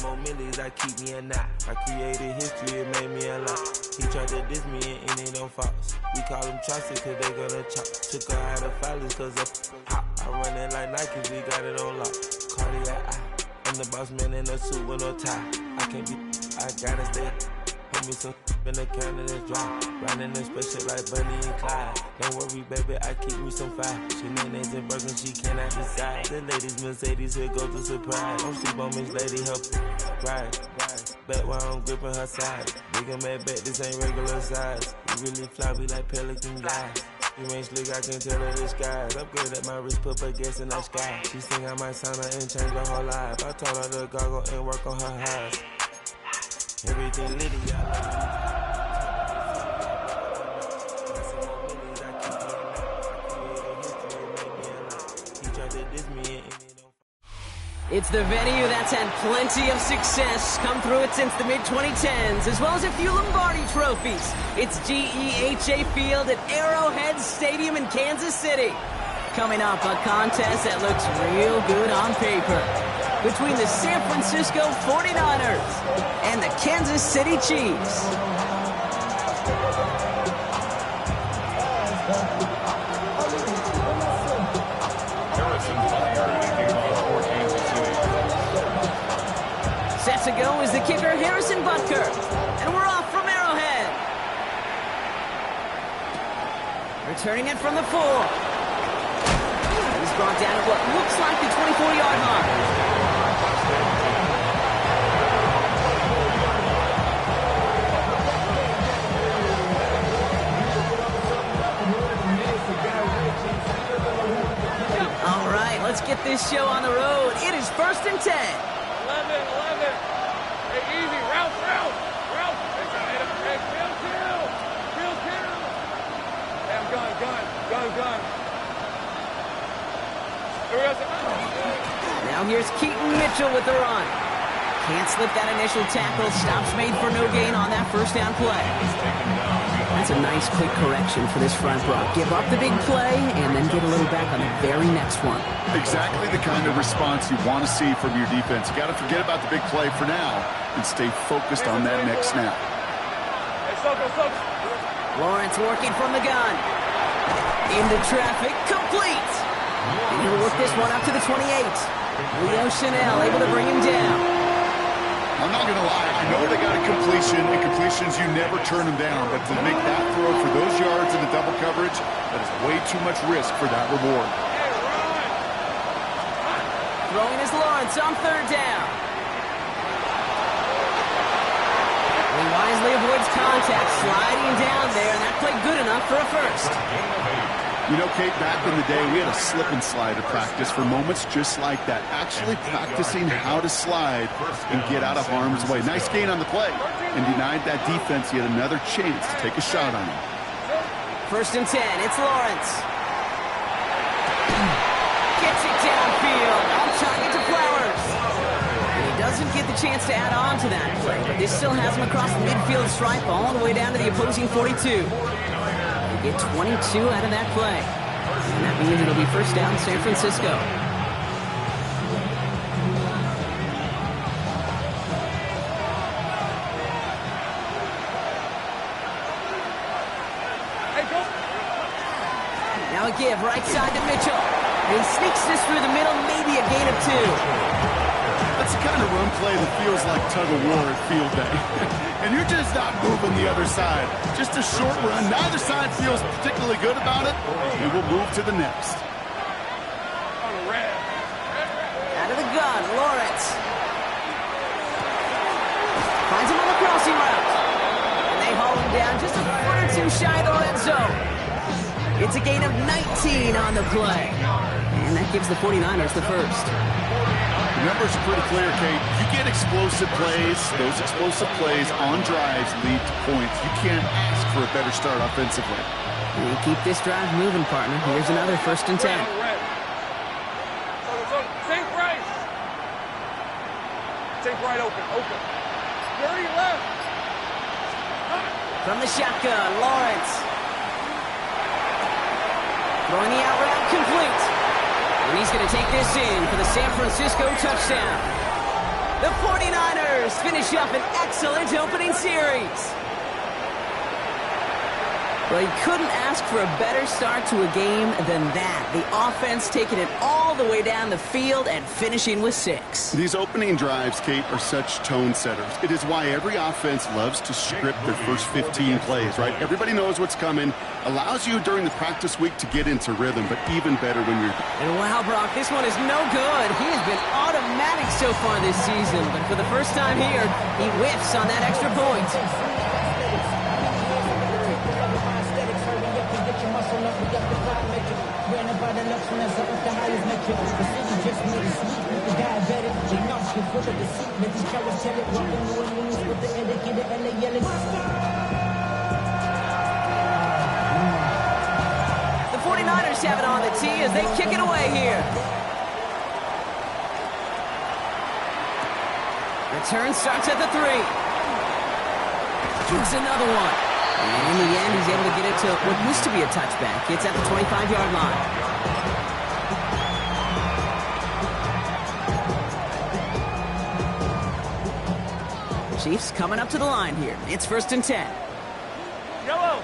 more millies, I keep me a knot. I created history, it made me a lot. He tried to diss me and it on Fox. We call him Chaucer cause they gonna chop. Took her out of filers cause of hot. I run it like Nike, we got it on lock. Cardiac eye. I'm the boss man in a suit with no tie. I can't be, I gotta stay. Put me some in the can and it's dry. Riding in special like Bunny and Clyde. Don't worry, baby, I keep me some fire. She names and broken, she cannot decide. The ladies Mercedes, here goes the surprise. Don't sleep on Miss Lady, help ride. Bet while I'm gripping her side. Nigga mad bet, this ain't regular size. You really fly, we like Pelican guys. You ain't slick, I can tell her the skies. Upgrade at my wrist, put her gas in the sky. She think I might sign her and change her whole life. I told her to goggle and work on her highs. Everything litty, It's the venue that's had plenty of success come through it since the mid-2010s, as well as a few Lombardi trophies. It's GEHA Field at Arrowhead Stadium in Kansas City. Coming up, a contest that looks real good on paper between the San Francisco 49ers and the Kansas City Chiefs. Set to go is the kicker, Harrison Butker. And we're off from Arrowhead. Returning it from the 4. He's brought down at what looks like the 24-yard line. All right, let's get this show on the road. It is 1st and 10. 11. Hey, easy. Route. Hey, field kill. Hey, I'm gun. Now here's Keaton Mitchell with the run. Can't slip that initial tackle. Stops made for no gain on that first down play. That's a nice quick correction for this front row. Give up the big play and then get a little back on the very next one. Exactly the kind of response you want to see from your defense. You got to forget about the big play for now and stay focused on that next snap. Lawrence working from the gun. Into traffic, complete. And he'll work this one up to the 28. Leo Chanel able to bring him down. I'm not going to lie. I know they got a completion, and completions, you never turn them down. But to make that throw for those yards in the double coverage, that is way too much risk for that reward. Throwing is Lawrence on 3rd down. He wisely avoids contact, sliding down there, and that played good enough for a first. You know, Kate, back in the day, we had a slip and slide at practice for moments just like that. Actually practicing how to slide and get out of harm's way. Nice gain on the play, and denied that defense yet another chance to take a shot on him. 1st and 10, it's Lawrence. Gets it downfield, on target to Flowers. And he doesn't get the chance to add on to that play, but this still has him across the midfield stripe all the way down to the opposing 42. Get 22 out of that play. And that means it'll be 1st down San Francisco. Hey, go. Now a give, right side to Mitchell. And he sneaks this through the middle, maybe a gain of 2. That's the kind of run play that feels like tug-of-war at field day. And you're just not moving the other side. Just a short run. Neither side feels particularly good about it. And we'll move to the next. Out of the gun, Lawrence. Finds him on the crossing route. And they haul him down just a foot or two shy of the red zone. It's a gain of 19 on the play. And that gives the 49ers the first. The numbers are pretty clear, Kate. You get explosive plays. Those explosive plays on drives lead to points. You can't ask for a better start offensively. You keep this drive moving, partner. Here's another 1st and 10. Take right open. Dirty left. From the shotgun, Lawrence. Throwing the out route complete. And he's going to take this in for the San Francisco touchdown. The 49ers finish up an excellent opening series. Well, you couldn't ask for a better start to a game than that. The offense taking it all the way down the field and finishing with 6. These opening drives, Kate, are such tone setters. It is why every offense loves to script their first 15 plays, right? Everybody knows what's coming. Allows you during the practice week to get into rhythm, but even better when you're... And wow, Brock, this one is no good. He has been automatic so far this season, but for the first time here, he whiffs on that extra point. The 49ers have it on the tee as they kick it away here. Return starts at the 3. Jukes another one. And in the end, he's able to get it to what used to be a touchback. It's at the 25-yard line. Chiefs coming up to the line here. It's 1st and 10. Yellow.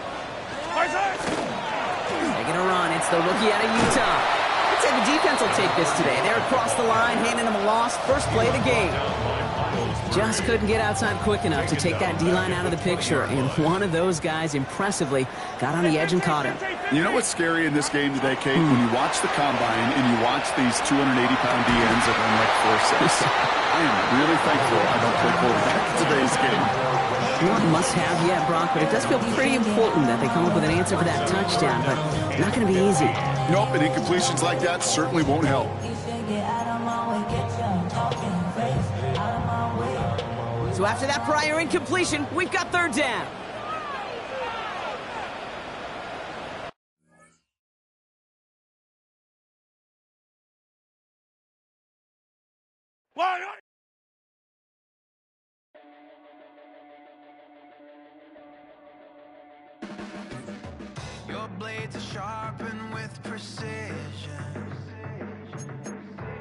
Taking a run. It's the rookie out of Utah. I'd say the defense will take this today. They're across the line, handing them a loss. First play of the game. Just couldn't get outside quick enough to take that D-line out of the picture, and one of those guys impressively got on the edge and caught him. You know what's scary in this game today, Kate? When you watch the combine and you watch these 280-pound DNs that run like 4.6. I am really thankful I don't play quarterback in today's game. Not must-have yet, Brock, but it does feel pretty important that they come up with an answer for that touchdown, but not going to be easy. Nope, and incompletions like that certainly won't help. So after that prior incompletion, we've got 3rd down. Your blades are sharpened with precision,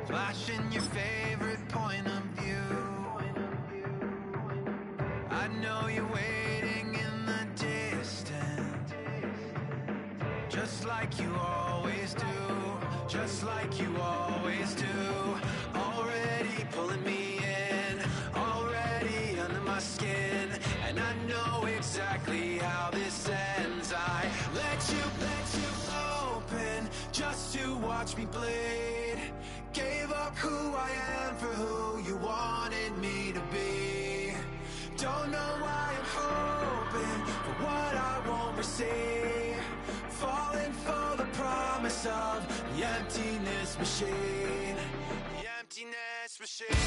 flashing your favorite point of view. I know you're waiting in the distance, just like you always do, just like you always do. Already pulling me in, already under my skin, and I know exactly how this ends. I let you open just to watch me bleed. Gave up who I am for who you wanted me to be. Don't know why I'm hoping for what I won't receive. Falling for the promise of the emptiness machine. The emptiness machine.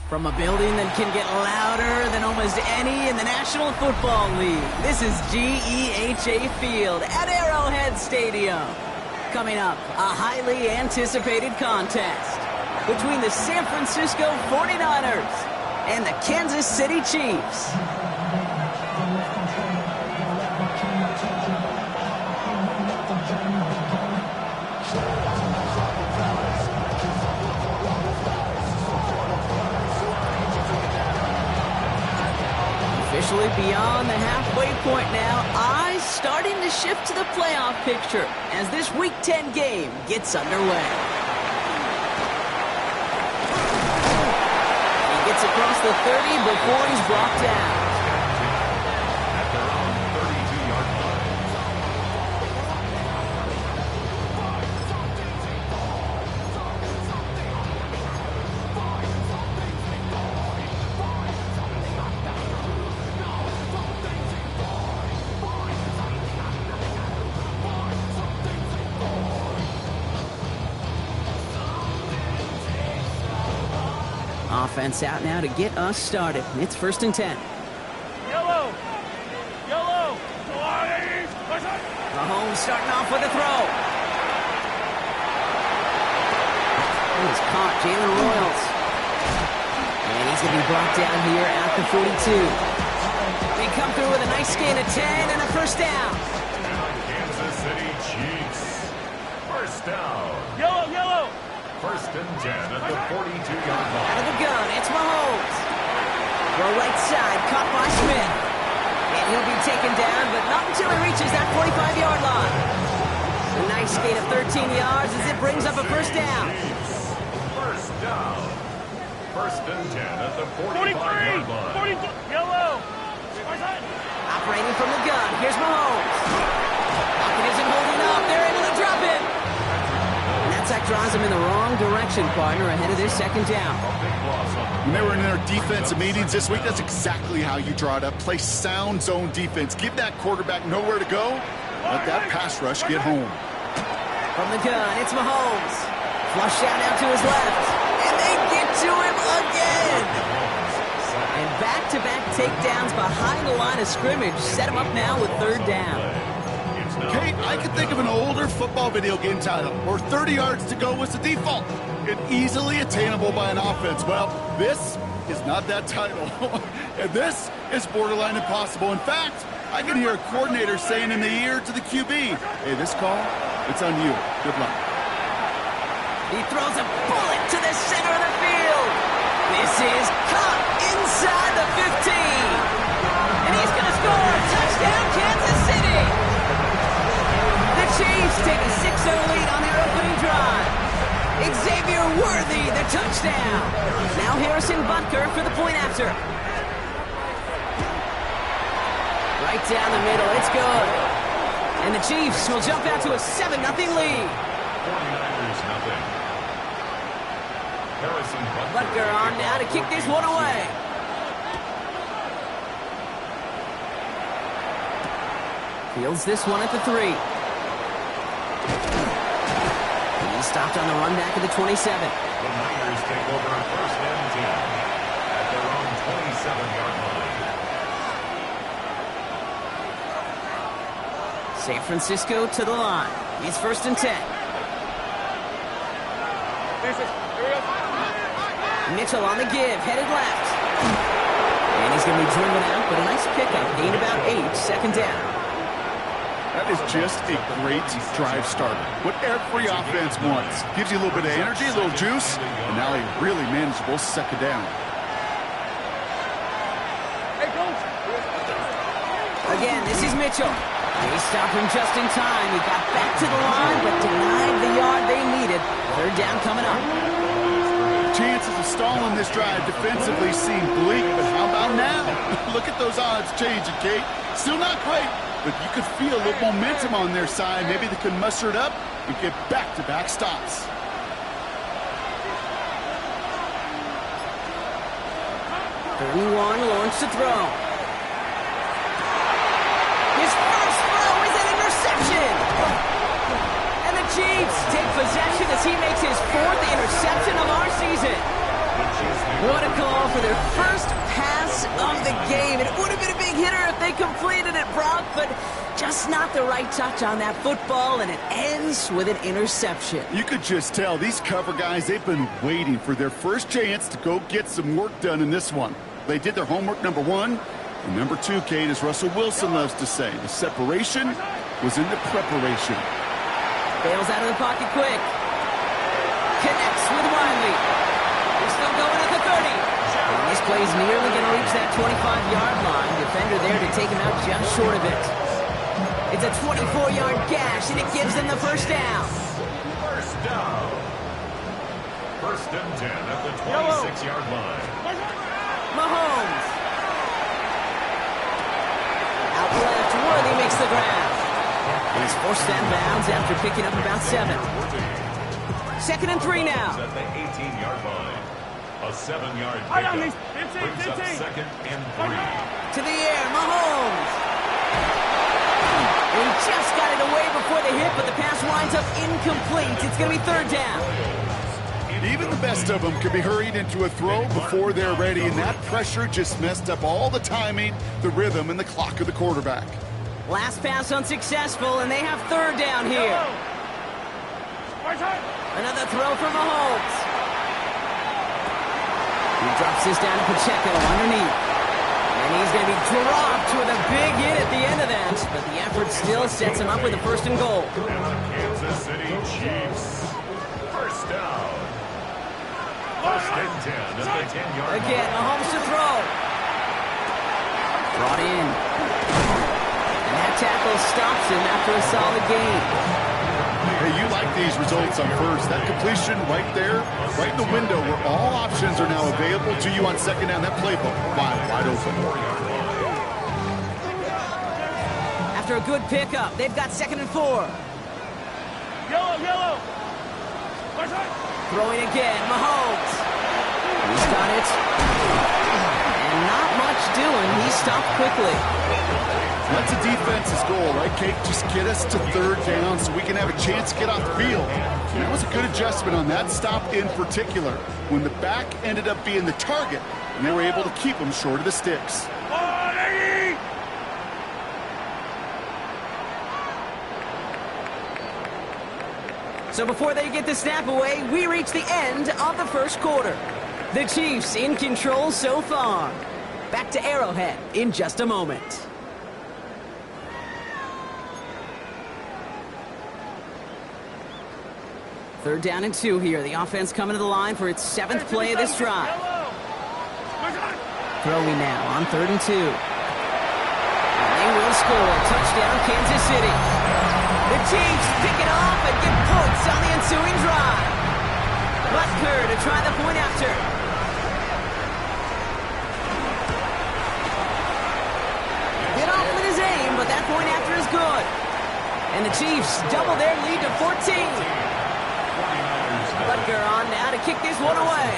From a building that can get louder than almost any in the National Football League, this is GEHA Field at Arrowhead Stadium. Coming up, a highly anticipated contest between the San Francisco 49ers and the Kansas City Chiefs. Officially beyond the halfway point now, eyes starting to shift to the playoff picture as this Week 10 game gets underway. He gets across the 30 before he's brought down. Offense out now to get us started. It's 1st and 10. Yellow! Yellow! Mahomes starting off with a throw. He's caught Jalen Royals. And he's going to be brought down here at the 42. They come through with a nice gain of 10 and a first down. Kansas City Chiefs. First down. Yellow, yellow! 1st and 10 at the 42-yard Out line. of the gun, it's Mahomes. Throw right side, caught by Smith. And he'll be taken down, but not until he reaches that 45-yard line. A nice gain of 13 yards as it brings up a first down. First down. 1st and 10 at the 43! 45-yard line. 42! Yellow! Operating from the gun, here's Mahomes. Pocket isn't holding up, they're able to drop it. And that sack draws him in the wrong direction, partner, ahead of this 2nd down. When they were in their defensive meetings this week, that's exactly how you draw it up. Play sound zone defense. Give that quarterback nowhere to go. Let that pass rush get home. From the gun, it's Mahomes. Flush out now to his left. And they get to him again. And back-to-back takedowns behind the line of scrimmage set him up now with 3rd down. Kate, I can think of an older football video game title where 30 yards to go was the default and easily attainable by an offense. Well, this is not that title. And this is borderline impossible. In fact, I can hear a coordinator saying in the ear to the QB, hey, this call, it's on you. Good luck. He throws a bullet to the center of the field. This is caught inside the 15. And he's going to score. Touchdown, Kansas City. The Chiefs take a 6-0 lead on their opening drive. Xavier Worthy, the touchdown. Now Harrison Butker for the point after. Right down the middle, it's good. And the Chiefs will jump out to a 7-0 lead. 49ers nothing. Harrison Butker on now to kick this one away. Fields this one at the 3. He's stopped on the run back at the 27. The Niners take over 1st and 10 at their own 27-yard line. San Francisco to the line. It's 1st and 10. Mitchell on the give, headed left. And he's going to be driven out, but a nice pickup. Gain about 8, 2nd down. That is just a great drive starter. What every offense wants. Gives you a little bit of energy, a little juice, and now a really manageable 2nd down. Again, this is Mitchell. He stopped him just in time. He got back to the line, but denied the yard they needed. 3rd down coming up. Chances of stalling this drive defensively seem bleak, but how about now? Look at those odds changing, Kate. Still not great, but you could feel a little momentum on their side. Maybe they can muster it up and get back-to-back stops. Lawrence to throw. His first throw is an interception. And the Chiefs take possession as he makes his 4th interception of our season. What a call for their first pass of the game. It would have been a big hitter if they completed it, Brock, but just not the right touch on that football, and it ends with an interception. You could just tell these cover guys, they've been waiting for their first chance to go get some work done in this one. They did their homework, number 1. And number 2, Kate, as Russell Wilson loves to say, the separation was in the preparation. Bails out of the pocket quick. Connects with Wiley. They're still going at the 30. And this play is nearly going to reach that 25-yard line. Defender there to take him out just short of it. It's a 24-yard gash, and it gives them the 1st down. First down. 1st and 10 at the 26-yard line. Mahomes. Out left, Worthy makes the grab. And he's forced out of bounds after picking up about 7. 2nd and 3 now. At the 18-yard line. A 7-yard pickup brings up 2nd and 3. To the air, Mahomes. He just got it away before the hit, but the pass winds up incomplete. It's going to be 3rd down. Even the best of them can be hurried into a throw before they're ready, and that pressure just messed up all the timing, the rhythm, and the clock of the quarterback. Last pass unsuccessful, and they have third down here. Another throw for Mahomes. He drops this down to Pacheco underneath. And he's going to be dropped with a big hit at the end of that. But the effort still sets him up with a 1st and goal. Kansas City Chiefs. First down. 1st and 10 at the 10-yard line. Again, Mahomes to throw. Brought in. And that tackle stops him after a solid gain. Hey, you like these results on first. That completion right there, right in the window where all options are now available to you on 2nd down. That playbook wide open. After a good pickup, they've got 2nd and 4. Yellow. Throwing again, Mahomes. He's got it. And not much doing. He stopped quickly. That's a defense's goal, right, Kate? Just get us to 3rd down so we can have a chance to get off the field. And that was a good adjustment on that stop in particular, when the back ended up being the target, and they were able to keep him short of the sticks. So before they get the snap away, we reach the end of the 1st quarter. The Chiefs in control so far. Back to Arrowhead in just a moment. Third down and 2 here. The offense coming to the line for its 7th play of this drive. Throwing now on 3rd and 2. And they will score. Touchdown, Kansas City. The Chiefs pick it off and get points on the ensuing drive. Butker to try the point after. Get off with his aim, but that point after is good. And the Chiefs double their lead to 14. Butker on now to kick this one away.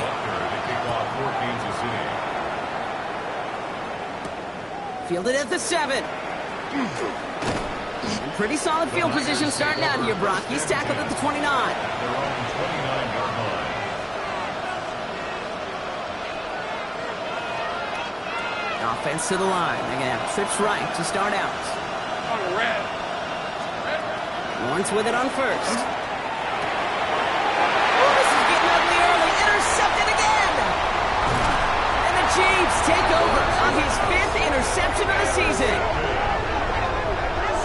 Fielded at the 7. Pretty solid field position starting out here, Brock. He's tackled at the 29. Offense to the line. They're going to have trips right to start out. Lawrence with it on 1st. Chiefs take over on his 5th interception of the season.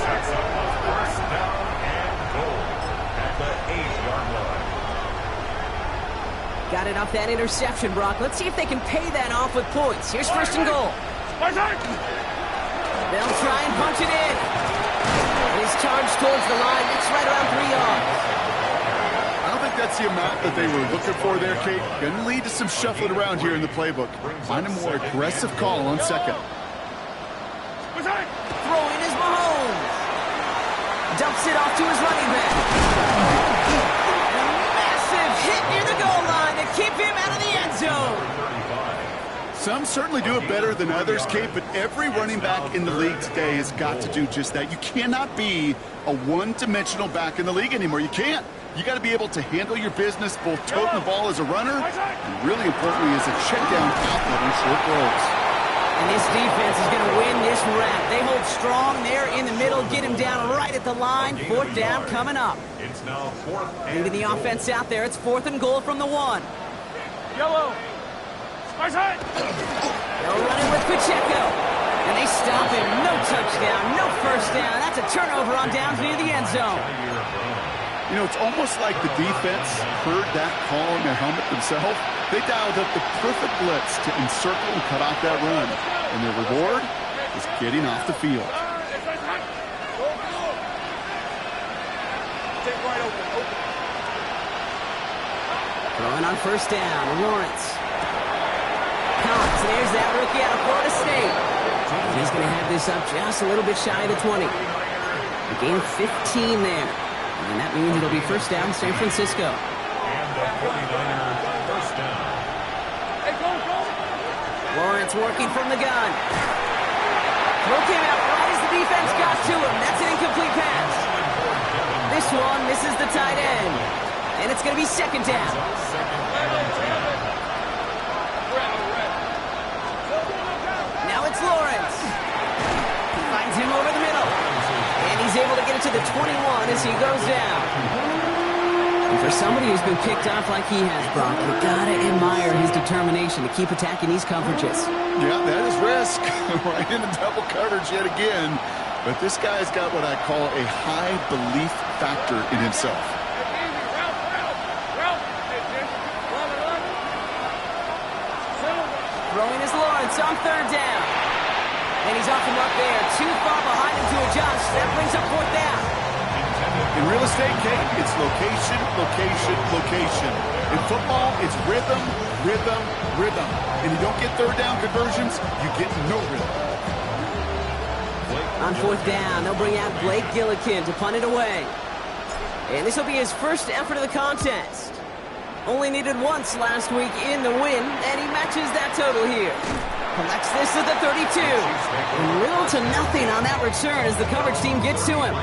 Sets up a 1st down and goal at the 8-yard line. Got it off that interception, Brock. Let's see if they can pay that off with points. Here's 1st and goal. They'll try and punch it in. And he's charged towards the line. It's right around 3 yards. I don't think that's the amount that they were looking for there, Kate. Going to lead to some shuffling around here in the playbook. Find a more aggressive call on 2nd. Throwing is Mahomes. Dumps it off to his running back. Massive hit near the goal line to keep him out of the end zone. Some certainly do it better than others, Kate, but every running back in the league today has got to do just that. You cannot be a one-dimensional back in the league anymore. You can't. You got to be able to handle your business, both toting the ball as a runner, and really importantly as a check-down outlet on short throws. And this defense is going to win this round. They hold strong there in the middle, get him down right at the line. 4th down coming up. It's now 4th and Moving the offense out there. It's 4th and goal from the 1. Yellow. They'll run it with Pacheco. And they stop him. No touchdown, no 1st down. That's a turnover on downs near the end zone. You know, it's almost like the defense heard that call in their helmet themselves. They dialed up the perfect blitz to encircle and cut off that run. And their reward is getting off the field. Throwing on 1st down, Lawrence. Counts, there's that rookie out of Florida State. He's going to have this up just a little bit shy of the 20. A gain of 15 there. And that means it'll be 1st down, San Francisco. And the 49ers 1st down. Lawrence working from the gun. Throw came out right as the defense got to him. That's an incomplete pass. This one misses the tight end. And it's going to be 2nd down. 21 as he goes down. And for somebody who's been picked off like he has, Brock, you gotta admire his determination to keep attacking these coverages. Yeah, that is risk. Right into double coverage yet again. But this guy's got what I call a high belief factor in himself. Throwing is Lawrence on third down. And he's off the mark there. Too far behind him to adjust. That brings up fourth down. In real estate, Kate, it's location, location, location. In football, it's rhythm, rhythm, rhythm. And you don't get third down conversions, you get no rhythm. On fourth down, they'll bring out Blake Gillikin to punt it away. And this will be his first effort of the contest. Only needed once last week in the win, and he matches that total here. Collects this at the 32. And little to nothing on that return as the coverage team gets to him.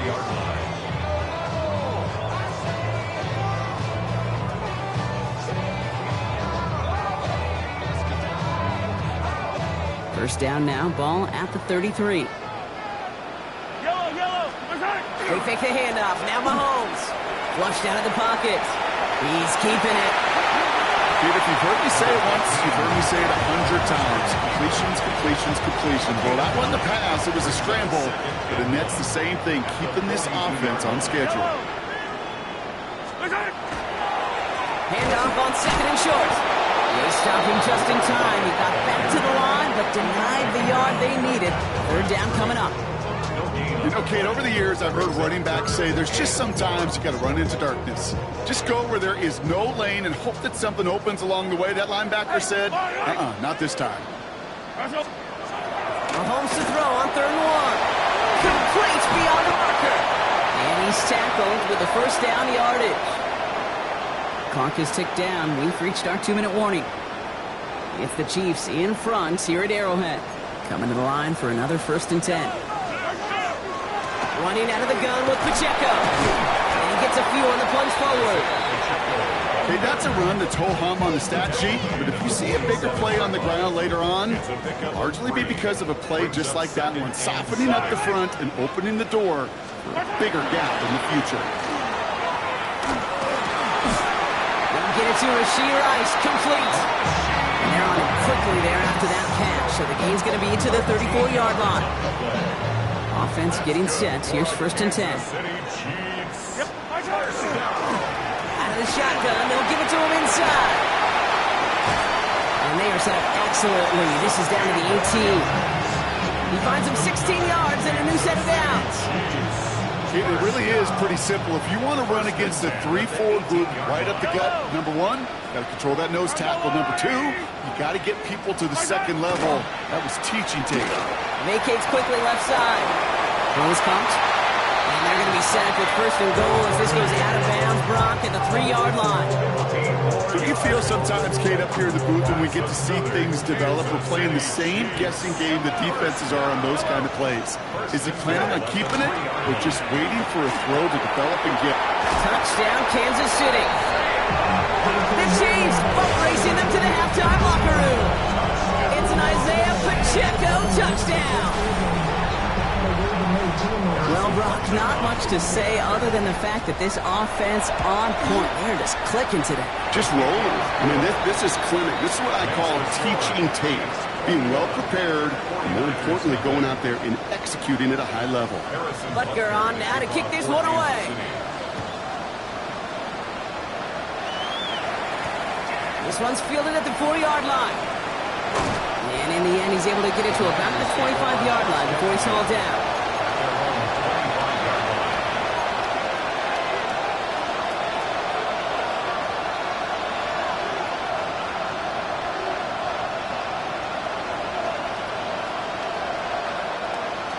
First down now, ball at the 33. They fake the handoff. Now Mahomes. Flushed out of the pocket. He's keeping it. Dude, if you've heard me say it once, you've heard me say it 100 times. Completions, completions, completions. Well, that wasn't a pass. It was a scramble. But the Nets the same thing, keeping this offense on schedule. Handoff on second and short. They stopped him just in time. He got back to the line, but denied the yard they needed. Third down coming up. You know, Kate, over the years, I've heard running backs say there's just sometimes you got to run into darkness. Just go where there is no lane and hope that something opens along the way. That linebacker said, not this time. Mahomes to throw on third and one. Complete beyond the marker. And he's tackled with the first down yardage. Clock is ticked down. We've reached our 2-minute warning. It's the Chiefs in front here at Arrowhead. Coming to the line for another 1st and 10. Running out of the gun with Pacheco. And he gets a few on the plunge forward. Okay, that's a run that's ho-hum on the stat sheet, but if you see a bigger play on the ground later on, it'll largely be because of a play just like that one, softening up the front and opening the door for a bigger gap in the future. Get it to Rashee Rice, complete. And they're on it quickly there after that catch, so the game's going to be to the 34-yard line. Offense getting set. Here's 1st and 10. Out of the shotgun, they'll give it to him inside. And they are set up excellently. This is down to the 18. He finds him 16 yards and a new set of downs. It really is pretty simple. If you want to run against a 3-4 group right up the gut, number one, you got to control that nose tackle. Number two, you got to get people to the second level. That was teaching tape. Vacates quickly left side. Goal is pumped. And they're going to be set with 1st and goal as this goes out of bounds. Brock at the 3-yard line. Do you feel sometimes, Kate, up here in the booth when we get to see things develop, we're playing the same guessing game that defenses are on those kind of plays? Is he planning on keeping it or just waiting for a throw to develop and get? Touchdown, Kansas City. The Chiefs both racing them to the halftime locker room. It's an Isaiah Pacheco touchdown. Well, Brock, not much to say other than the fact that this offense on point. They're just clicking today. Just rolling. I mean, this is clinic. This is what I call teaching tape. Being well prepared, and more importantly, going out there and executing at a high level. Butker on now to kick this one away. This one's fielded at the 4-yard line. And in the end, he's able to get it to about the 25-yard line before he's hauled down.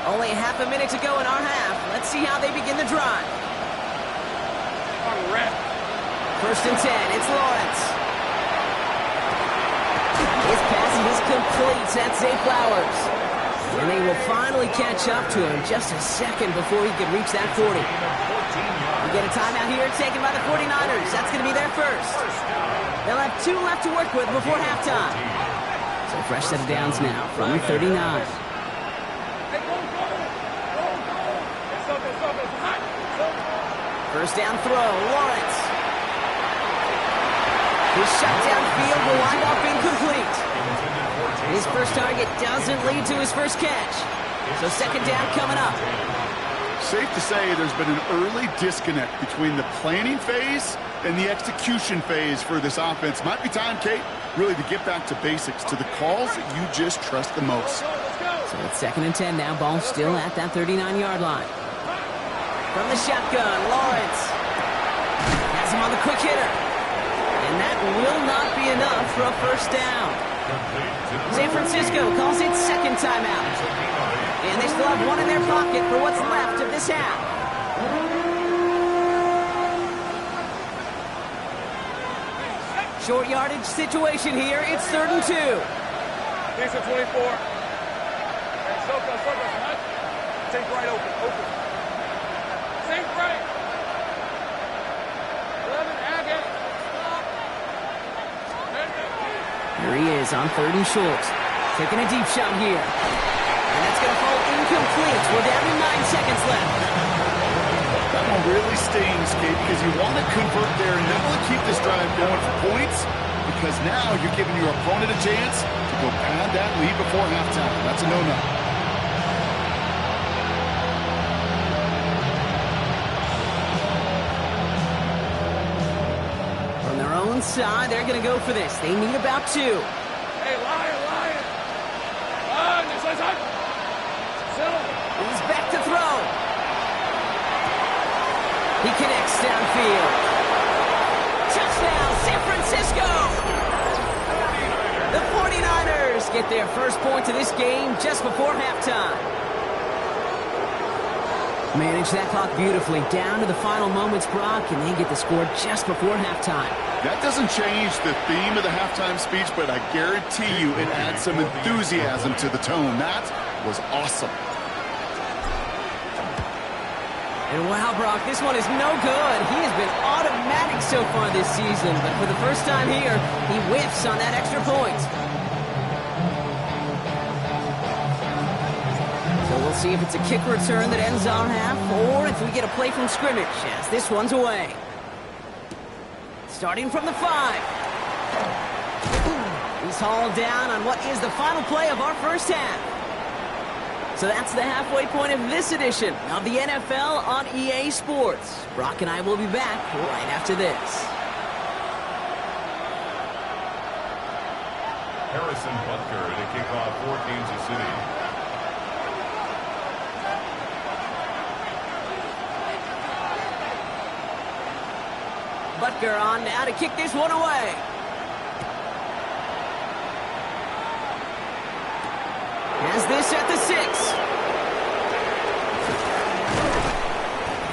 Only half a minute to go in our half. Let's see how they begin the drive. 1st and 10. It's Lawrence. His pass is complete. That's Zay Flowers. And they will finally catch up to him just a second before he can reach that 40. We get a timeout here taken by the 49ers. That's going to be their first. They'll have 2 left to work with before halftime. So a fresh set of downs now from 39. First down throw, Lawrence. His shot downfield will wind up incomplete. His first target doesn't lead to his first catch. So second down coming up. Safe to say there's been an early disconnect between the planning phase and the execution phase for this offense. Might be time, Kate, really to get back to basics, to the calls that you just trust the most. So it's 2nd and 10 now. Ball still at that 39-yard line. From the shotgun, Lawrence has him on the quick hitter. And that will not be enough for a first down. San Francisco calls it second timeout. And they still have one in their pocket for what's left of this half. Short yardage situation here. It's 3rd and 2. These are 24. And circle, huh? Take right open. Take right. 11, Agate. Here he is on 3rd and short. Taking a deep shot here. And that's going to fall incomplete. We're down to 9 seconds left. That one really stings, Kate, because you want to convert there and not only keep this drive going for points, because now you're giving your opponent a chance to go pad that lead before halftime. That's a no-no. From their own side, they're going to go for this. They need about 2. Hey, Lion. This is up. He's back to throw. He connects downfield. Touchdown, San Francisco! The 49ers get their first point of this game just before halftime. Manage that clock beautifully down to the final moments, Brock, and they get the score just before halftime. That doesn't change the theme of the halftime speech, but I guarantee you it adds some enthusiasm to the tone. That was awesome. And wow, Brock, this one is no good. He has been automatic so far this season, but for the first time here, he whiffs on that extra point. So we'll see if it's a kick return that ends our half, or if we get a play from scrimmage, as this one's away. Starting from the 5. He's hauled down on what is the final play of our first half. So that's the halfway point of this edition of the NFL on EA Sports. Brock and I will be back right after this. Harrison Butker to kick off for Kansas City. Butker on now to kick this one away. Has this at the 6.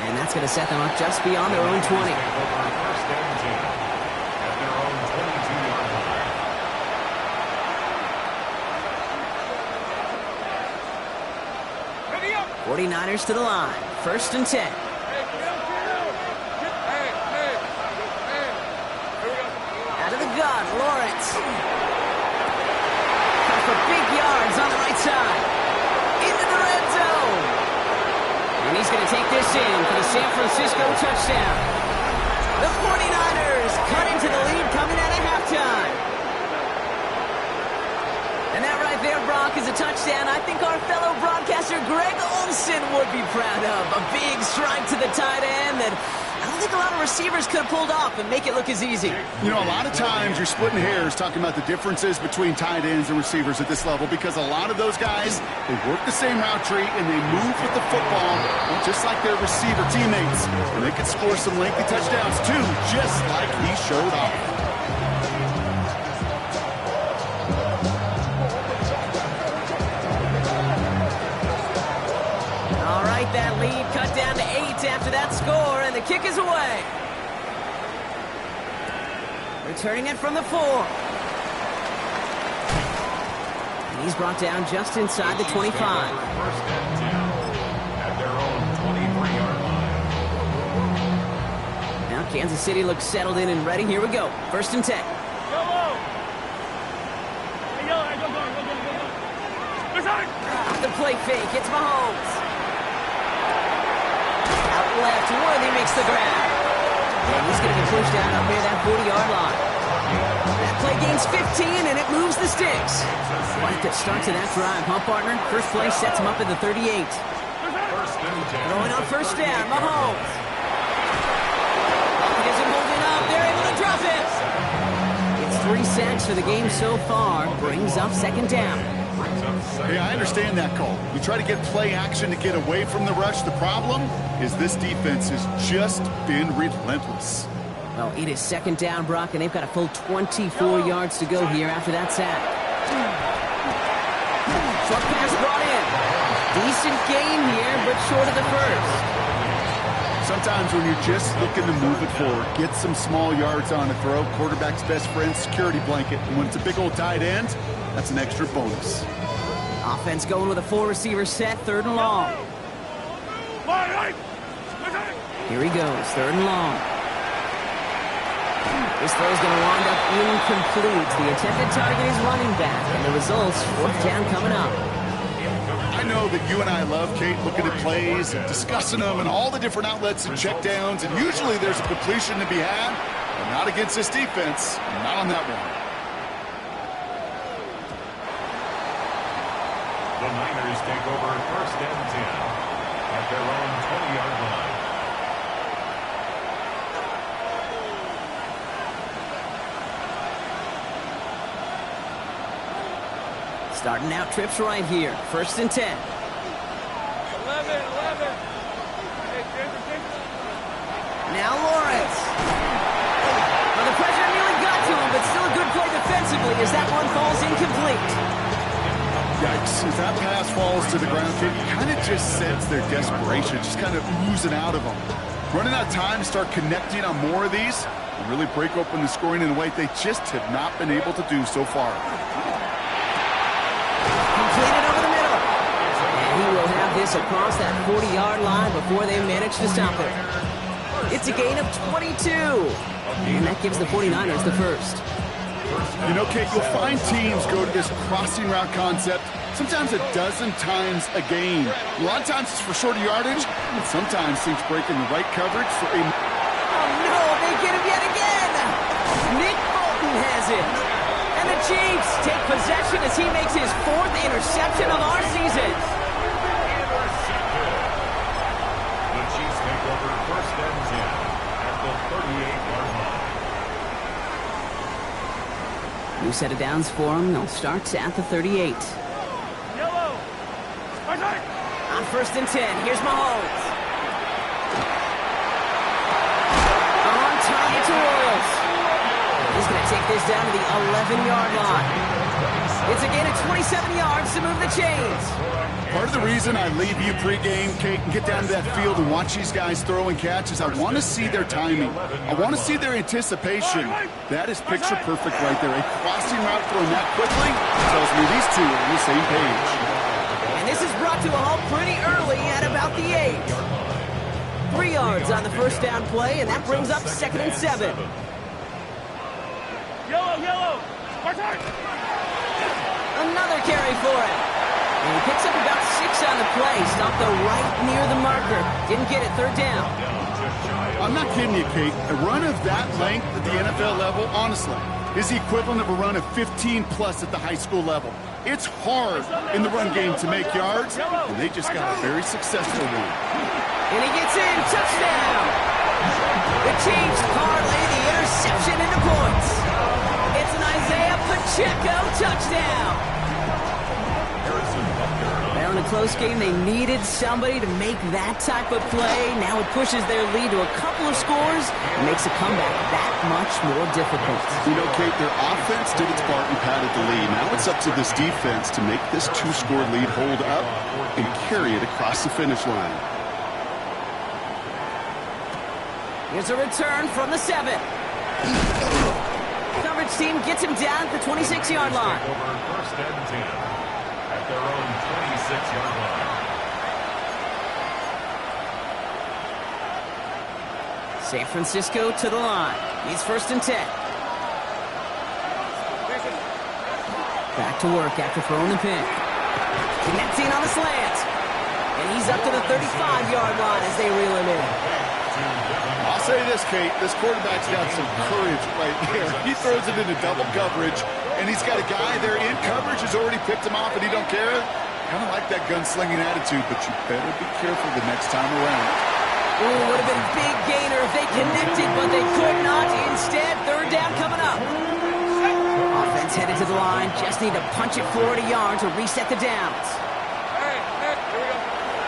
And that's going to set them up just beyond their own 20. First and 10 at their own 22-yard line. 49ers to the line. 1st and 10. Out of the gun, Lawrence. Comes for big yards on the right side. Into the red zone. And he's going to take this in for the San Francisco touchdown. The 49ers cut into the lead coming out of halftime. And that right there, Brock, is a touchdown I think our fellow broadcaster Greg Olsen would be proud of. A big strike to the tight end that I don't think a lot of receivers could have pulled off and make it look as easy. You know, a lot of times you're splitting hairs talking about the differences between tight ends and receivers at this level, because a lot of those guys, they work the same route tree and they move with the football just like their receiver teammates. And they can score some lengthy touchdowns too, just like he showed off. All right, that lead cut down to 8 after that score, and the kick is away. Returning it from the 4. And he's brought down just inside the 25. First and 10 at their own 23-yard line. Now Kansas City looks settled in and ready. Here we go. 1st and 10. Off the play fake. It's Mahomes. Out left. Worthy makes the grab. And he's going to be pushed out up near that 40-yard line. That play gains 15, and it moves the sticks. Quite a good start to that drive, huh, partner? First play sets him up at the 38. Throwing on first down, Mahomes. He doesn't hold it up. They're able to drop it. It's 3 sacks for the game so far. Brings up second down. Hey, I understand that call. You try to get play action to get away from the rush. The problem is this defense has just been relentless. Well, it is second down, Brock, and they've got a full 24 yards to go here after that sack. Short pass brought in. Decent gain here, but short of the first. Sometimes when you're just looking to move it forward, get some small yards on a throw, quarterback's best friend, security blanket. And when it's a big old tight end, that's an extra bonus. Offense going with a 4-receiver set, third and long. Here he goes, third and long. This throw is going to wind up incomplete. The intended target is running back, and the results, fourth down coming up. I know that you and I love, Kate, looking at plays and discussing them and all the different outlets and checkdowns, and usually there's a completion to be had, but not against this defense, not on that one. The Niners take over first and 10 at their own 20-yard line. Starting out trips right here. First and 10. 11. Now Lawrence. Well, the pressure nearly got to him, but still a good play defensively as that one falls incomplete. Yikes. As that pass falls to the ground, Kate, you kind of just sense their desperation, just kind of oozing out of them. Running out of time to start connecting on more of these and really break open the scoring in a way they just have not been able to do so far. Completed over the middle. And he will have this across that 40-yard line before they manage to stop it. It's a gain of 22. And that gives the 49ers the first. You know, Kate, you'll find teams go to this crossing route concept sometimes a dozen times a game. A lot of times it's for shorter yardage, and sometimes things break in the right coverage for a... Oh, no, they get him yet again. Nick Bolton has it. And the Chiefs take possession as he makes his 4th interception of our season. The Chiefs take over first and 10 at the 38-yard line. New set of downs for him. They'll start at the 38. Yellow. On first and 10, here's Mahomes. On target to Royals. He's going to take this down to the 11-yard line. It's a gain of 27 yards to move the chains. Part of the reason I leave you pregame, Kate, and get down to that field and watch these guys throw and catch is I want to see their timing. I want to see their anticipation. That is picture perfect right there. A crossing route thrown that quickly tells me these two are on the same page. And this is brought to a halt pretty early at about the 8. 3 yards on the first down play, and that brings up second and 7. Yellow. Another carry for him. And he picks up about 6 on the play. Stopped the right near the marker. Didn't get it, third down. I'm not kidding you, Kate. A run of that length at the NFL level, honestly, is the equivalent of a run of 15-plus at the high school level. It's hard in the run game to make yards, and they just got a very successful one. And he gets in, touchdown! The Chiefs parlay the interception into points. It's an Isaiah Pacheco touchdown. Well, in a close game, they needed somebody to make that type of play. Now it pushes their lead to a couple of scores and makes a comeback that much more difficult. You know, Kate, their offense did its part and padded the lead. Now it's up to this defense to make this 2-score lead hold up and carry it across the finish line. Here's a return from the 7. Coverage team gets him down at the 26-yard line. Over first and 10 at their own 26-yard line. San Francisco to the line. He's first and 10. Back to work after throwing the pick. Connecting on the slant. And he's up to the 35-yard line as they reel him in. I'll say this, Kate. This quarterback's got some courage right there. He throws it into double coverage, and he's got a guy there in coverage who's already picked him off, and he don't care. Kind of like that gunslinging attitude, but you better be careful the next time around. Ooh, would have been a big gainer if they connected, but they could not. Instead, third down coming up. Offense headed to the line. Just need to punch it forward a yard to reset the downs.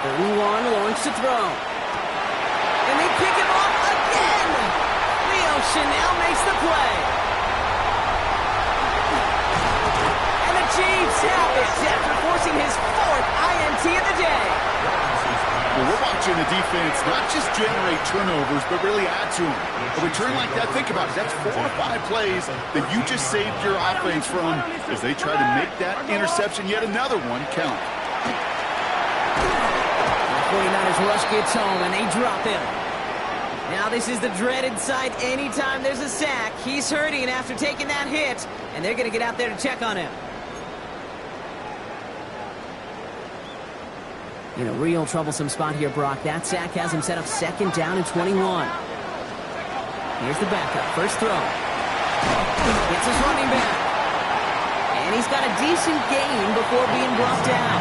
Third and one, Lawrence to throw. And they pick him off again. Leo Chanel makes the play. And the Chiefs have it after forcing his fourth INT of the day. Well, we're watching the defense not just generate turnovers, but really add to them. A return like that, think about it. That's 4 or 5 plays that you just saved your offense from as they try to make that interception, yet another one, count. The 49ers rush gets home, and they drop him. Now this is the dreaded sight anytime there's a sack. He's hurting after taking that hit, and they're going to get out there to check on him. In a real troublesome spot here, Brock. That sack has him set up second down and 21. Here's the backup. First throw. Gets his running back. And he's got a decent gain before being brought down.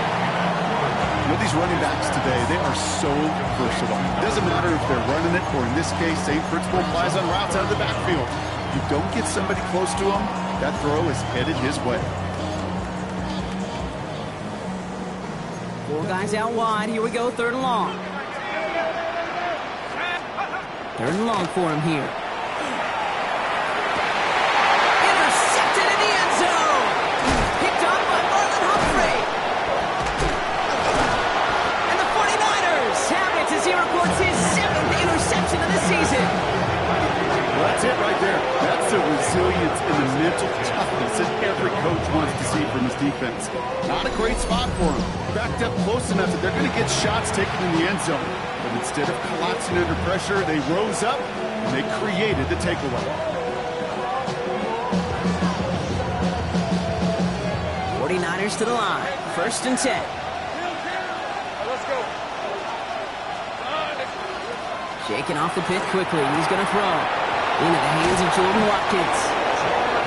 You know, these running backs today, they are so versatile. It doesn't matter if they're running it, or in this case, same principle applies on routes out of the backfield. If you don't get somebody close to him, that throw is headed his way. 4 guys out wide. Here we go, third and long. Third and long for him here. Intercepted in the end zone. Picked off by Marlon Humphrey. And the 49ers have it as he reports his 7th interception of the season. Well, that's it right there. That's the resilience and the mental toughness that every coach wants to see from his defense. Not a great spot for him. Backed up close enough that they're going to get shots taken in the end zone. But instead of collapsing under pressure, they rose up and they created the takeaway. 49ers to the line. First and 10. Let's go. Shaking off the pit quickly. He's going to throw into the hands of Jordan Watkins.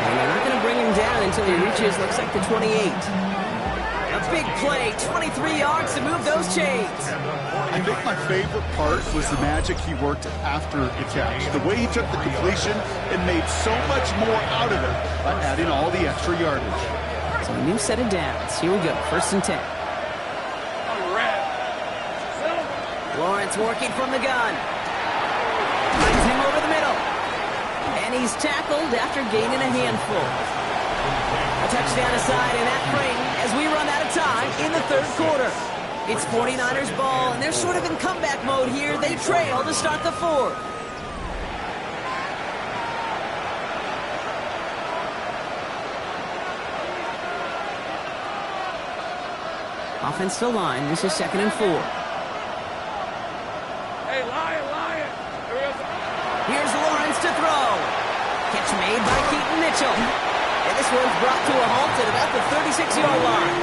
And they're not going to bring him down until he reaches, looks like the 28. A big play, 23 yards to move those chains. I think my favorite part was the magic he worked after the catch. The way he took the completion and made so much more out of it by adding all the extra yardage. So a new set of downs. Here we go, first and 10. Lawrence working from the gun. Finds him over the middle. And he's tackled after gaining a handful. A touchdown aside, and that brings as we run out of time in the third quarter. It's 49ers ball, and they're sort of in comeback mode here. They trail to start the fourth. Offensive line, this is second and 4. Hey, Lion. Here's Lawrence to throw. Catch made by Keaton Mitchell. And this one's brought to a halt at about the 36-yard line.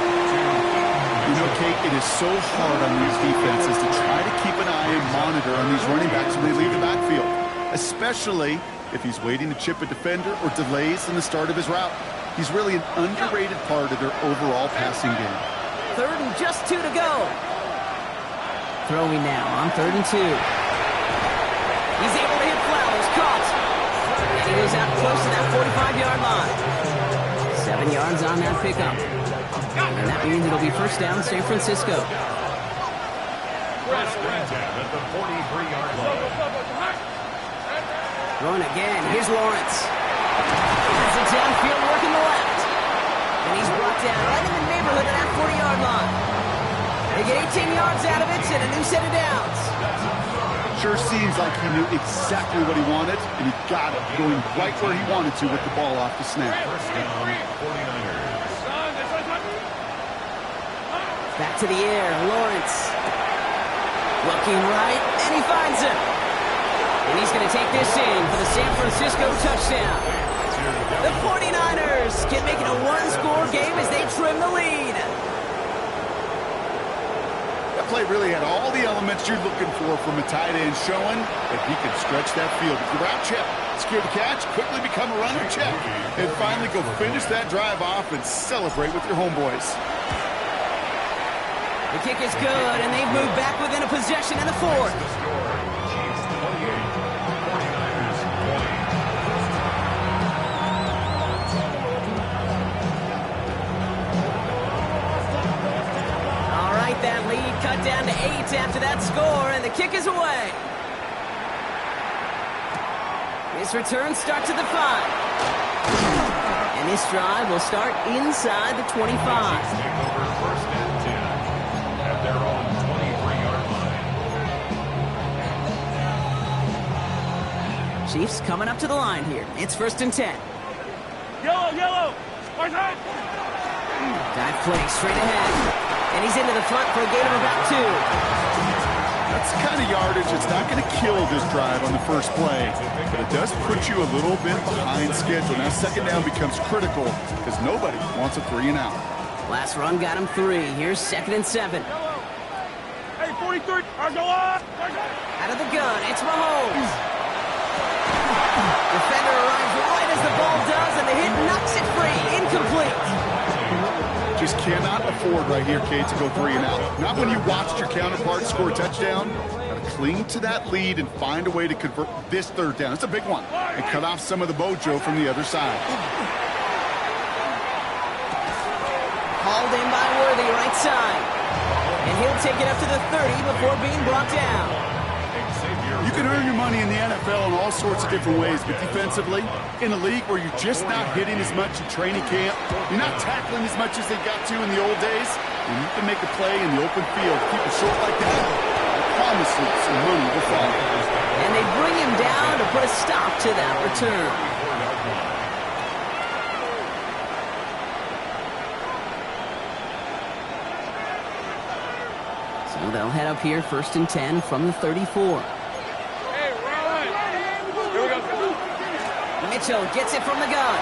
You know, Kate, it is so hard on these defenses to try to keep an eye and monitor on these running backs when they leave the backfield, especially if he's waiting to chip a defender or delays in the start of his route. He's really an underrated part of their overall passing game. Third and just 2 to go. Throwing now on 3rd and 2. He's able to hit Flowers, caught. And he goes out close to that 45-yard line. 7 yards on that pickup. And that means it'll be first down, San Francisco. First and 10 at the 43-yard line. Throwing again. Here's Lawrence. Has it downfield working the left. And he's brought down right in the neighborhood of that 40-yard line. They get 18 yards out of it and a new set of downs. Sure seems like he knew exactly what he wanted, and he got it, going right where he wanted to with the ball off the snap. First down, 49ers. Back to the air, Lawrence. Looking right, and he finds him. And he's going to take this in for the San Francisco touchdown. The 49ers can make it a one-score game as they trim the lead. play really had all the elements you're looking for from a tight end, showing that he can stretch that field. With the route check, secure the catch, quickly become a runner check, and finally go finish that drive off and celebrate with your homeboys. The kick is good, and they've moved back within a possession in the fourth. That lead cut down to 8 after that score, and the kick is away. This return starts at the 5. And this drive will start inside the 25. Take over first and 10 at their own 23-yard line. Chiefs coming up to the line here. It's first and 10. Yellow! Right. Dive play straight ahead. And he's into the front for a gain of about 2. That's the kind of yardage that's not going to kill this drive on the first play, but it does put you a little bit behind schedule. Now second down becomes critical because nobody wants a 3 and out. Last run got him 3. Here's second and 7. Hey, 43, go on! Out of the gun, it's Mahomes. Defender arrives right as the ball does, and the hit knocks it free. Incomplete. Just cannot afford right here, Kate, to go 3 and out. Not when you watched your counterpart score a touchdown. Got to cling to that lead and find a way to convert this third down. It's a big one. And cut off some of the mojo from the other side. Hauled in by Worthy, right side. And he'll take it up to the 30 before being brought down. You can earn your money in the NFL in all sorts of different ways, but defensively, in a league where you're just not hitting as much in training camp, you're not tackling as much as they got to in the old days, and you can make a play in the open field, keep it short like that, I promise you some money will follow. And they bring him down to put a stop to that return. So they'll head up here first and 10 from the 34. Mitchell gets it from the gun.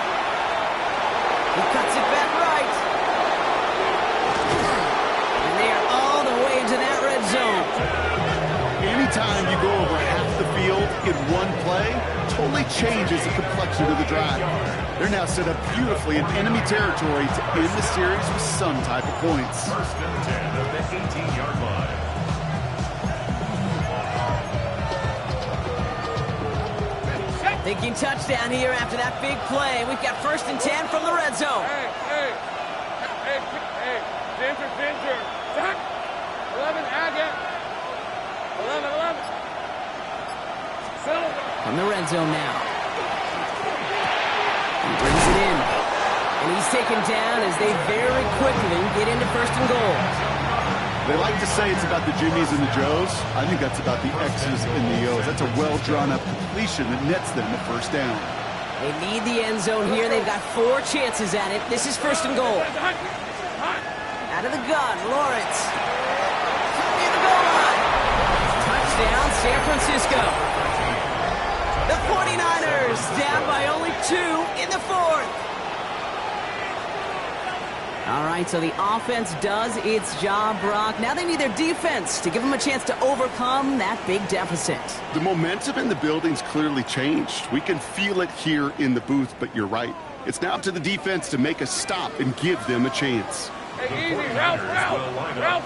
He cuts it back right. And they are all the way into that red zone. Anytime you go over half the field in one play, totally changes the complexion of the drive. They're now set up beautifully in enemy territory to end the series with some type of points. First and 10 at the 18-yard line. Thinking touchdown here after that big play. We've got first and 10 from the red zone. Hey. Ginger. 11, Agate. 11. Silver. From the red zone now. He brings it in. And he's taken down as they very quickly get into first and goal. They like to say it's about the Jimmies and the Joes. I think that's about the X's and the O's. That's a well-drawn-up completion that nets them the first down. They need the end zone here. They've got 4 chances at it. This is first and goal. Out of the gun, Lawrence. Near the goal line. Touchdown, San Francisco. The 49ers down by only 2 in the fourth. All right, so the offense does its job, Brock. Now they need their defense to give them a chance to overcome that big deficit. The momentum in the building's clearly changed. We can feel it here in the booth, but you're right. It's now up to the defense to make a stop and give them a chance. Hey, easy, Ralph.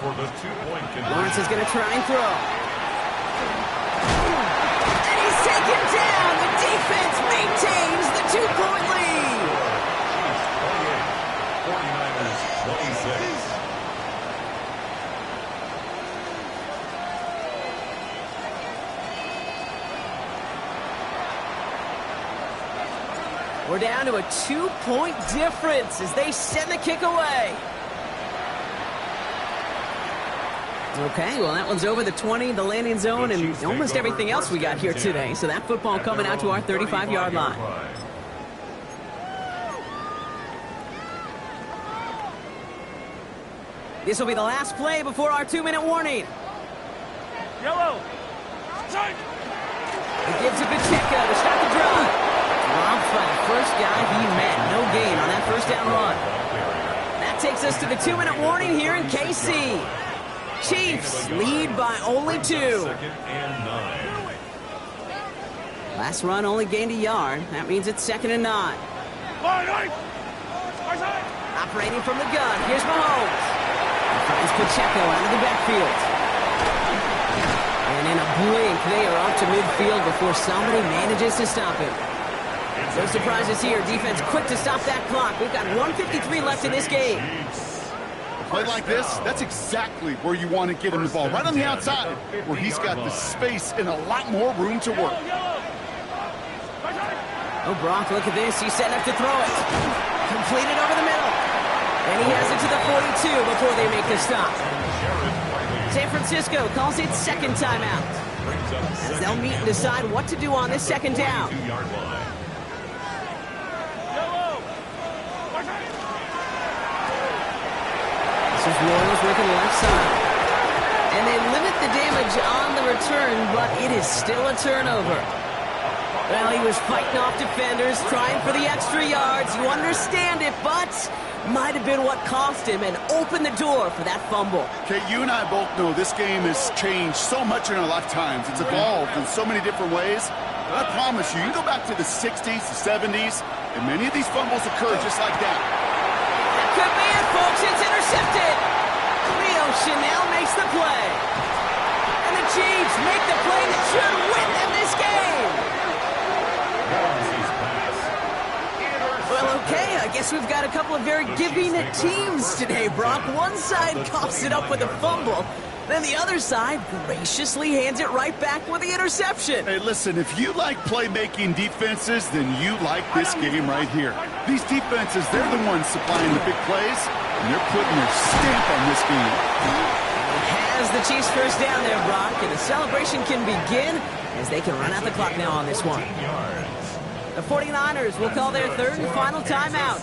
For the 2-point conversion. Lawrence is going to try and throw. And he's taken down. The defense maintains the 2-point lead. 49ers 26. We're down to a 2-point difference as they send the kick away. Okay, well, that one's over the 20, the landing zone, and almost everything else we got here today. So that football coming out to our 35-yard line. This will be the last play before our 2-minute warning. Yellow. He gives it to Pacheco to start the drive. Dropped by the first guy he met. No gain on that first down run. That takes us to the 2-minute warning here in KC. Chiefs lead by only 2. 2nd and 9. Last run only gained a yard. That means it's 2nd and 9. Operating from the gun, here's Mahomes. He finds Pacheco out of the backfield. And in a blink, they are off to midfield before somebody manages to stop him. No surprises here. Defense quick to stop that clock. We've got 1:53 left in this game. A play like this, that's exactly where you want to get him the ball. Right on the outside, where he's got the space and a lot more room to work. Oh, Brock, look at this. He's setting up to throw it. Completed over the middle. And he has it to the 42 before they make the stop. San Francisco calls it second timeout, as they'll meet and decide what to do on this second down. 2-yard line. This is Royals working left side. And they limit the damage on the return, but it is still a turnover. Well, he was fighting off defenders, trying for the extra yards. You understand it, but might have been what cost him and opened the door for that fumble. Okay, you and I both know this game has changed so much in our lifetimes. It's evolved in so many different ways. But I promise you, you go back to the 60s, the 70s, and many of these fumbles occur just like that. That could be it, folks. It's intercepted. Leo Chanel makes the play. And the Chiefs make the play that should win them this game. Well, okay, I guess we've got a couple of very giving teams today, Brock. One side coughs it up with a fumble, then the other side graciously hands it right back with the interception. Hey, listen, if you like playmaking defenses, then you like this game right here. These defenses, they're the ones supplying the big plays, and they're putting their stamp on this game. Has the Chiefs first down there, Brock, and the celebration can begin as they can run out the clock now on this one. The 49ers will call their third and final timeout.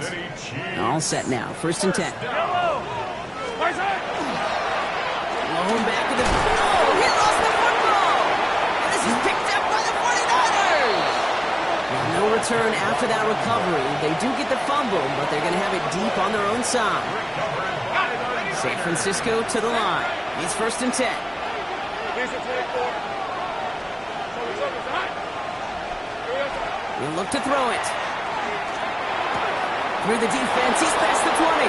All set now, 1st and 10. Blown back to the... Oh, he lost the football! And this is picked up by the 49ers! Well, no return after that recovery. They do get the fumble, but they're going to have it deep on their own side. San Francisco to the line. It's 1st and 10. He'll look to throw it. Through the defense, he's past the 20.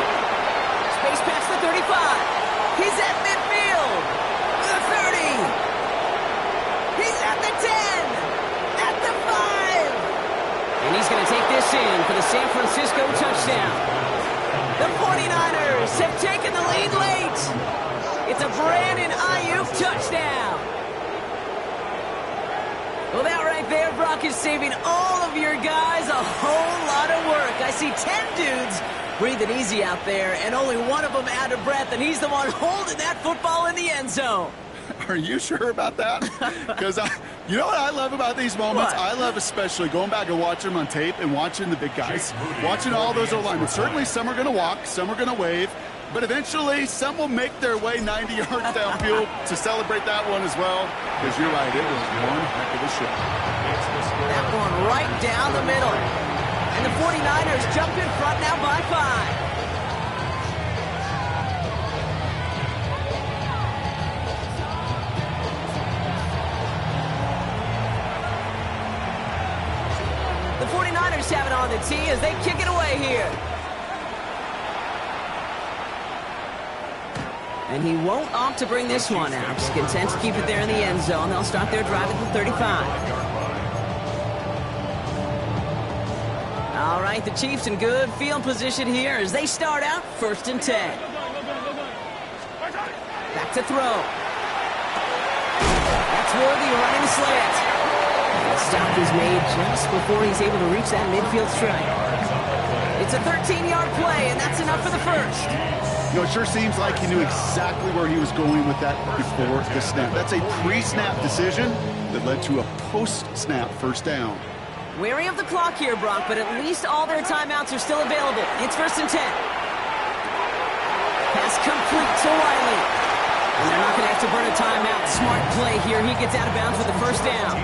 Space past the 35. He's at midfield. The 30. He's at the 10. At the 5. And he's going to take this in for the San Francisco touchdown. The 49ers have taken the lead late. It's a Brandon Ayuk touchdown. Well, that right there, Brock, is saving all of your guys a whole lot of work. I see 10 dudes breathing easy out there, and only one of them out of breath, and he's the one holding that football in the end zone. Are you sure about that? Because you know what I love about these moments? What? I love especially going back and watching them on tape and watching the big guys. Watching all those O-linemen. Certainly some are going to walk, some are going to wave, but eventually some will make their way 90 yards downfield to celebrate that one as well. Because you're right, it was one heck of a shot. That one right down the middle. And the 49ers jump in front now by 5. The 49ers have it on the tee as they kick it away here. And he won't opt to bring this one out. He's content to keep it there in the end zone. They'll start their drive at the 35. All right, the Chiefs in good field position here as they start out 1st and 10. Back to throw. That's Worthy running slant. The stop is made just before he's able to reach that midfield strike. It's a 13-yard play, and that's enough for the first. You know, it sure seems like he knew exactly where he was going with that before the snap. That's a pre-snap decision that led to a post-snap first down. Wary of the clock here, Brock, but at least all their timeouts are still available. It's 1st and 10. Pass complete to Wiley. And they're not going to have to burn a timeout. Smart play here. He gets out of bounds with the first down.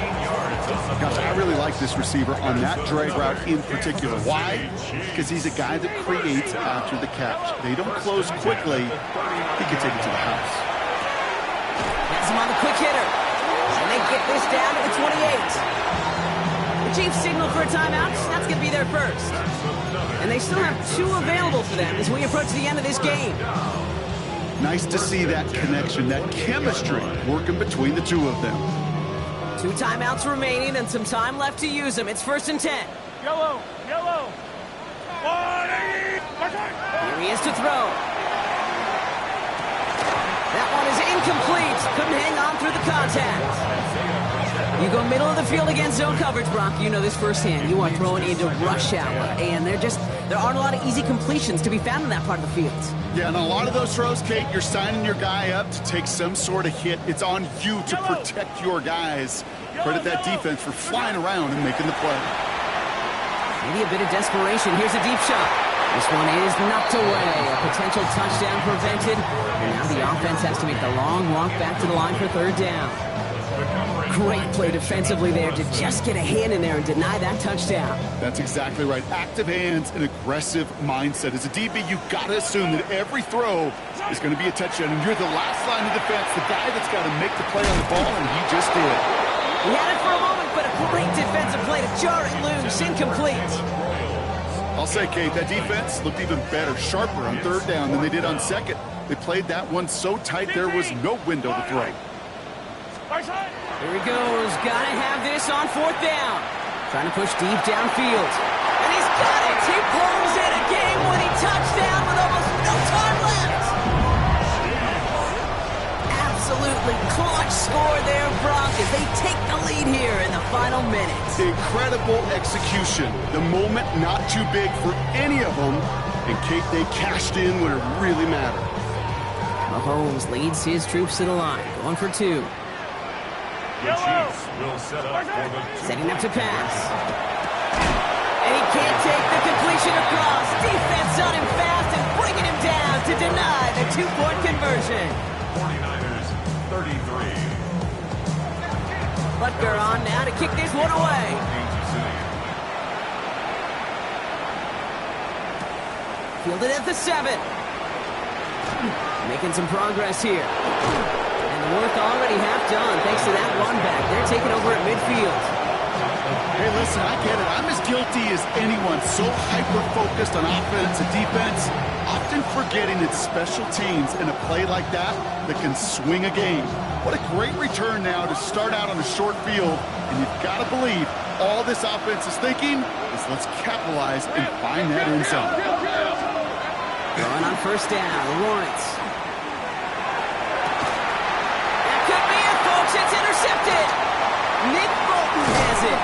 Gosh, I really like this receiver on that drag route in particular. Why? Because he's a guy that creates after the catch. They don't close quickly. He can take it to the house. Has him on the quick hitter. And they get this down to the 28. The Chiefs signal for a timeout. That's going to be their first. And they still have 2 available for them as we approach the end of this game. Nice to see that connection, that chemistry working between the two of them. 2 timeouts remaining and some time left to use them. It's 1st and 10. Yellow. Here he is to throw. That one is incomplete. Couldn't hang on through the contact. You go middle of the field against zone coverage, Brock. You know this firsthand. You are throwing into rush hour, and there aren't a lot of easy completions to be found in that part of the field. Yeah, and a lot of those throws, Kate, you're signing your guy up to take some sort of hit. It's on you to protect your guys. Credit that defense for flying around and making the play. Maybe a bit of desperation. Here's a deep shot. This one is knocked away. A potential touchdown prevented. And now the offense has to make the long walk back to the line for 3rd down. Great play defensively there to just get a hand in there and deny that touchdown. That's exactly right. Active hands and aggressive mindset. As a DB, you've got to assume that every throw is going to be a touchdown. And you're the last line of defense, the guy that's got to make the play on the ball, and he just did. He had it for a moment, but a great defensive play to jar it loose. Incomplete. I'll say, Kate, that defense looked even better, sharper on 3rd down than they did on 2nd. They played that one so tight there was no window to throw. Here he goes. Gotta have this on 4th down. Trying to push deep downfield. And he's got it. He pulls in a game-winning touchdown with almost no time left. Absolutely clutch score there, Brock, as they take the lead here in the final minutes. Incredible execution. The moment not too big for any of them. And, Kate, they cashed in when it really mattered. Mahomes leads his troops to the line. Going for 2. The Chiefs will set up for the setting up to pass. And he can't take the completion across. Defense on him fast and bringing him down to deny the 2-point conversion. 49ers 33. Butker on now to kick this one away. Fielded at the 7. Making some progress here. Work already half done thanks to that run back. They're taking over at midfield. Hey, listen, I get it. I'm as guilty as anyone. So hyper-focused on offense and defense, often forgetting it's special teams in a play like that can swing a game. What a great return now to start out on a short field. And you've got to believe all this offense is thinking is let's capitalize and find that end zone. Going on 1st down, Lawrence. It's intercepted. Nick Bolton has it.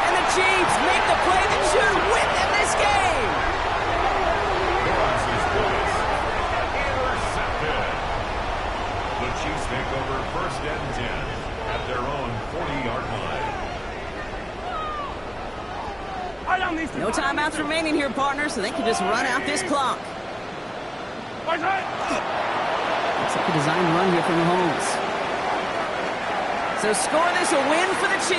And the Chiefs make the play that should win them this game. Intercepted. The Chiefs take over 1st and 10 at their own 40-yard line. No timeouts remaining here, partners, so they can just run out this clock. Looks like a design run here from Mahomes. So score this a win for the Chiefs.